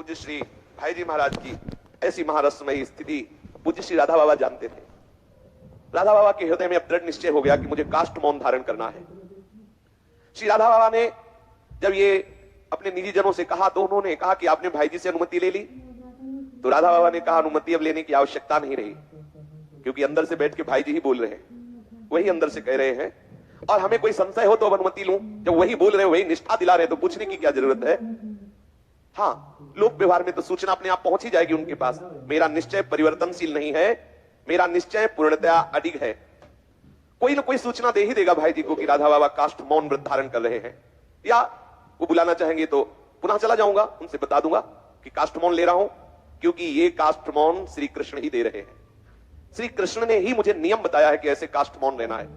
पूज्य श्री भाई जी महाराज की ऐसी महारसमयी स्थिति पूज्य श्री राधा बाबा जानते थे। राधा बाबा के हृदय में अब दृढ़ निश्चय हो गया कि मुझे काष्ठ मौन धारण करना है। श्री राधा बाबा ने जब ये अपने निजी जनों से कहा तो उन्होंने कहा कि आपने भाई जी से अनुमति ले ली। तो राधा बाबा ने कहा अनुमति अब लेने की आवश्यकता नहीं रही, क्योंकि अंदर से बैठ के भाई जी ही बोल रहे हैं, वही अंदर से कह रहे हैं, और हमें कोई संशय हो तो अब अनुमति लूं। जब वही बोल रहे हैं, वही निष्ठा दिला रहे हैं, तो पूछने की क्या जरूरत है। हाँ, लोक व्यवहार में तो सूचना अपने आप पहुंच ही जाएगी उनके पास। मेरा निश्चय परिवर्तनशील नहीं है, मेरा निश्चय पूर्णतया अडिग है। कोई ना कोई सूचना दे ही देगा भाई जी को कि राधा बाबा काष्ठ मौन व्रत धारण कर रहे हैं, या वो बुलाना चाहेंगे तो पुनः चला जाऊंगा, उनसे बता दूंगा कि काष्ठ मौन ले रहा हूं, क्योंकि ये काष्ठ मौन श्री कृष्ण ही दे रहे हैं। श्री कृष्ण ने ही मुझे नियम बताया है कि ऐसे काष्ठ मौन लेना है।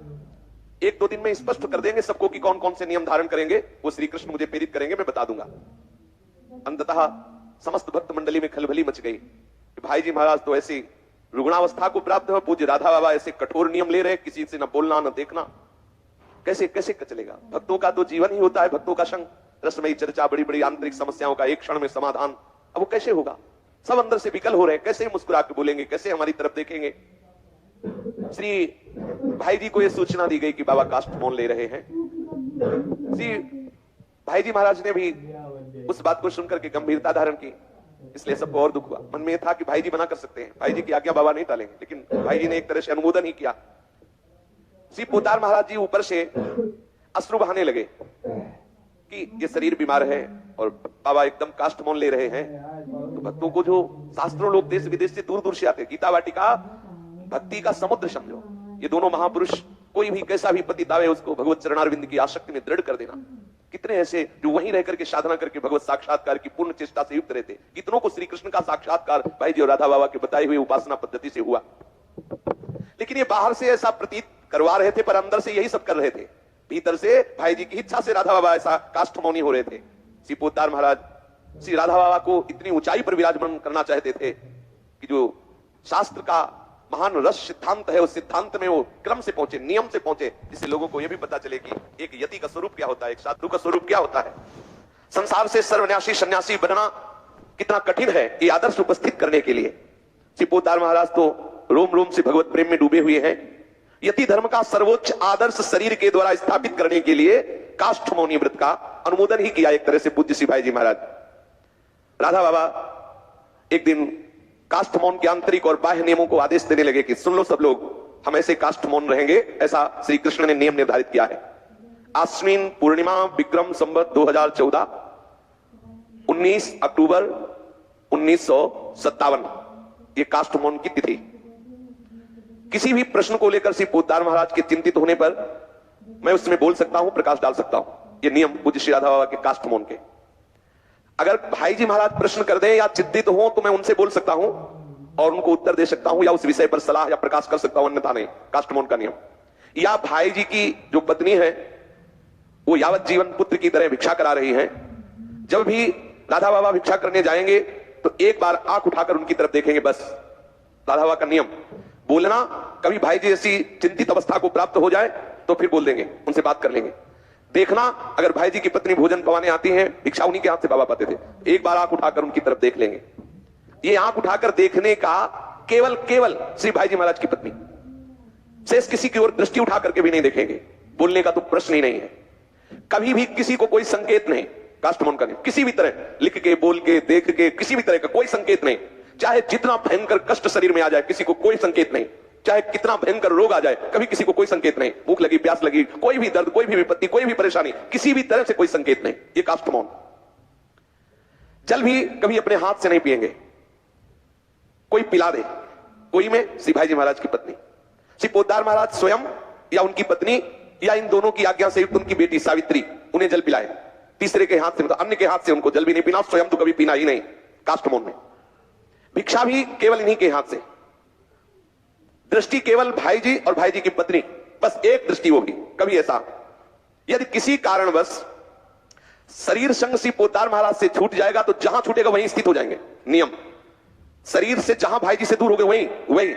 एक दो दिन में स्पष्ट कर देंगे सबको कि कौन कौन से नियम धारण करेंगे, वो श्री कृष्ण मुझे प्रेरित करेंगे, मैं बता दूंगा। अंततः समस्त भक्त मंडली में खलबली मच गई कि भाई जी महाराज तो ऐसी रुग्णावस्था को प्राप्त है, पूज्य राधा बाबा ऐसे कठोर नियम ले रहे, किसी से न बोलना न देखना, कैसे कैसे चलेगा। भक्तों का तो जीवन ही होता है भक्तों का संग, रसमयी चर्चा, बड़ी बड़ी आंतरिक समस्याओं का एक क्षण में समाधान। अब वो कैसे होगा, सब अंदर से विकल हो रहे हैं, कैसे मुस्कुरा के बोलेंगे, कैसे हमारी तरफ देखेंगे। श्री भाई जी को यह सूचना दी गई कि बाबा काष्ठ मौन ले रहे हैं। श्री भाई जी महाराज ने भी उस बात को सुनकर के गंभीरता धारण की, इसलिए सबको और दुख हुआ। मन में था कि भाई जी मना कर सकते हैं, भाई जी की आज्ञा बाबा नहीं टालेंगे, लेकिन भाई जी ने एक तरह से अनुमोदन ही किया। श्री पोतार महाराज जी ऊपर से अश्रु बहाने लगे कि ये शरीर बीमार है और बाबा एकदम काष्ठ मौन ले रहे हैं। तो भक्तों को, जो शास्त्रों लोग देश विदेश से दूर दूर से आते, गीता वाटिका भक्ति का समुद्र समझो। ये दोनों महापुरुष, कोई भी कैसा भी पतित आवे उसको भगवत चरणारविंद की आसक्ति में दृढ़ कर देना। कितने ऐसे जो वहीं रह करके साधना करके भगवत साक्षात्कार की पूर्ण चेष्टा से युक्त रहते, कितनों को श्री कृष्ण का साक्षात्कार भाई जी और राधा बाबा के बताए हुए उपासना पद्धति से हुआ। लेकिन ये बाहर से ऐसा प्रतीत करवा रहे थे, पर अंदर से यही सब कर रहे थे। भीतर से भाई जी की इच्छा से राधा बाबा ऐसा काष्ठ मौनी हो रहे थे। श्री पोतार महाराज श्री राधा बाबा को इतनी ऊंचाई पर विराजमान करना चाहते थे कि जो शास्त्र का महान रस सिद्धांत है, उस सिद्धांत में वो क्रम से पहुंचे, नियम से पहुंचे, जिससे लोगों को यह भी पता चले कि एक यति का स्वरूप क्या होता है, एक साधु का स्वरूप क्या होता है। संसार से सर्वन्यासी सन्यासी बनना कितना कठिन है, ये आदर्श उपस्थित करने के लिए श्री पोतार महाराज तो रोम रोम से भगवत प्रेम में डूबे हुए हैं। यति धर्म का सर्वोच्च आदर्श शरीर के द्वारा स्थापित करने के लिए काष्ठ मौनी व्रत का अनुमोदन ही किया एक तरह से पूज्य श्री भाई जी महाराज। राधा बाबा एक दिन काष्ठ मौन के आंतरिक और बाह्य नियमों को आदेश देने लगे कि सुन लो सब लोग, हम ऐसे काष्ठ मौन रहेंगे, ऐसा श्री कृष्ण ने नियम निर्धारित किया है। आश्विन पूर्णिमा विक्रम संवत 2014 19 अक्टूबर 1957 ये काष्ठ मौन की तिथि। किसी भी प्रश्न को लेकर श्री पोतार महाराज के चिंतित होने पर मैं उसमें बोल सकता हूं, प्रकाश डाल सकता हूं। ये नियम पूज्य श्री राधा बाबा के काष्ठ मौन के। अगर भाई जी महाराज प्रश्न कर दें या चिंतित हो तो मैं उनसे बोल सकता हूं और उनको उत्तर दे सकता हूं, या उस विषय पर सलाह या प्रकाश कर सकता हूं, अन्यथा नहीं। काष्ठ मौन का नियम। या भाई जी की जो पत्नी है वो यावत जीवन पुत्र की तरह भिक्षा करा रही है, जब भी राधा बाबा भिक्षा करने जाएंगे तो एक बार आंख उठाकर उनकी तरफ देखेंगे, बस। राधा बाबा का नियम। बोलना कभी भाई जी ऐसी चिंतित अवस्था को प्राप्त हो जाए तो फिर बोल देंगे, उनसे बात कर लेंगे। देखना, अगर भाई जी की पत्नी भोजन पवाने आती है, भिक्षा उन्हीं के हाथ से बाबा पाते थे, एक बार आंख उठाकर उनकी तरफ देख लेंगे। ये आंख उठाकर देखने का केवल श्री भाई जी महाराज की पत्नी, शेष किसी की ओर दृष्टि उठा करके भी नहीं देखेंगे। बोलने का तो प्रश्न ही नहीं है। कभी भी किसी को कोई संकेत नहीं, काष्ठ मौन का नहीं, किसी भी तरह लिख के, बोल के, देख के, किसी भी तरह का कोई संकेत नहीं। चाहे जितना भयंकर कष्ट शरीर में आ जाए, किसी को कोई संकेत नहीं। चाहे कितना भयंकर रोग आ जाए, कभी किसी को कोई संकेत नहीं। भूख लगी, प्यास लगी, कोई भी दर्द, कोई भी विपत्ति, कोई भी परेशानी, किसी भी तरह से कोई संकेत नहीं। ये काष्ठ मौन। जल भी कभी अपने हाथ से नहीं पिएंगे, कोई पिला दे। कोई में श्री भाई जी महाराज की पत्नी श्री पोतार महाराज स्वयं या उनकी पत्नी या इन दोनों की आज्ञा से युक्त उनकी बेटी सावित्री उन्हें जल पिलाए। तीसरे के हाथ से, मतलब अन्य के हाथ से उनको जल भी नहीं पीना, स्वयं तो कभी पीना ही नहीं काष्ठ मौन में। भिक्षा भी केवल इन्हीं के हाथ से। दृष्टि केवल भाई जी और भाई जी की पत्नी, बस एक दृष्टि, वो भी कभी ऐसा यदि किसी कारणवश शरीर संग श्री पोतार महाराज से छूट जाएगा तो जहां छूटेगा वहीं स्थित हो जाएंगे। नियम, शरीर से जहां भाई जी से दूर हो गए वहीं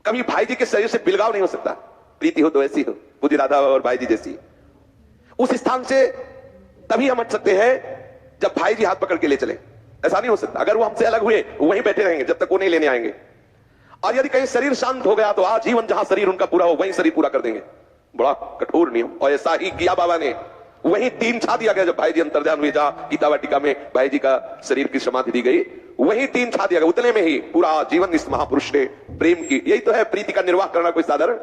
कभी भाई जी के शरीर से बिलगाव नहीं हो सकता। प्रीति हो तो ऐसी हो, पूज्य राधा और भाई जी जैसी। उस स्थान से तभी हम हट सकते हैं जब भाई जी हाथ पकड़ के ले चले। ऐसा नहीं हो सकता। अगर वो हमसे अलग हुए वहीं बैठे रहेंगे जब तक वो नहीं लेने आएंगे। और यदि कहीं शरीर शांत हो गया तो आजीवन जहां शरीर उनका पूरा हो वहीं शरीर पूरा कर देंगे। बड़ा कठोर नियम। और ऐसा ही किया बाबा ने। वहीं तीन छा दिया गया जब भाई जी अंतर्ध्यान हुए, जहां गीता वाटिका में भाई जी का शरीर की समाधि दी गई, वहीं तीन छा दिया गया। उतने में ही पूरा जीवन इस महापुरुष ने प्रेम की। यही तो है प्रीति का निर्वाह करना कोई साधारण,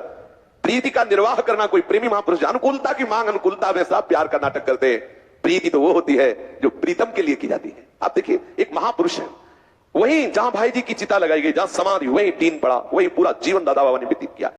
प्रीति का निर्वाह करना कोई प्रेमी महापुरुष। अनुकूलता की मांग अनुकूलता में सब प्यार का नाटक करते हैं। प्रीति तो वो होती है जो प्रीतम के लिए की जाती है। आप देखिए एक महापुरुष है, वहीं जहां भाई जी की चिता लगाई गई, जहां समाधि, वहीं टीन पड़ा, वहीं पूरा जीवन दादा बाबा ने व्यतीत किया।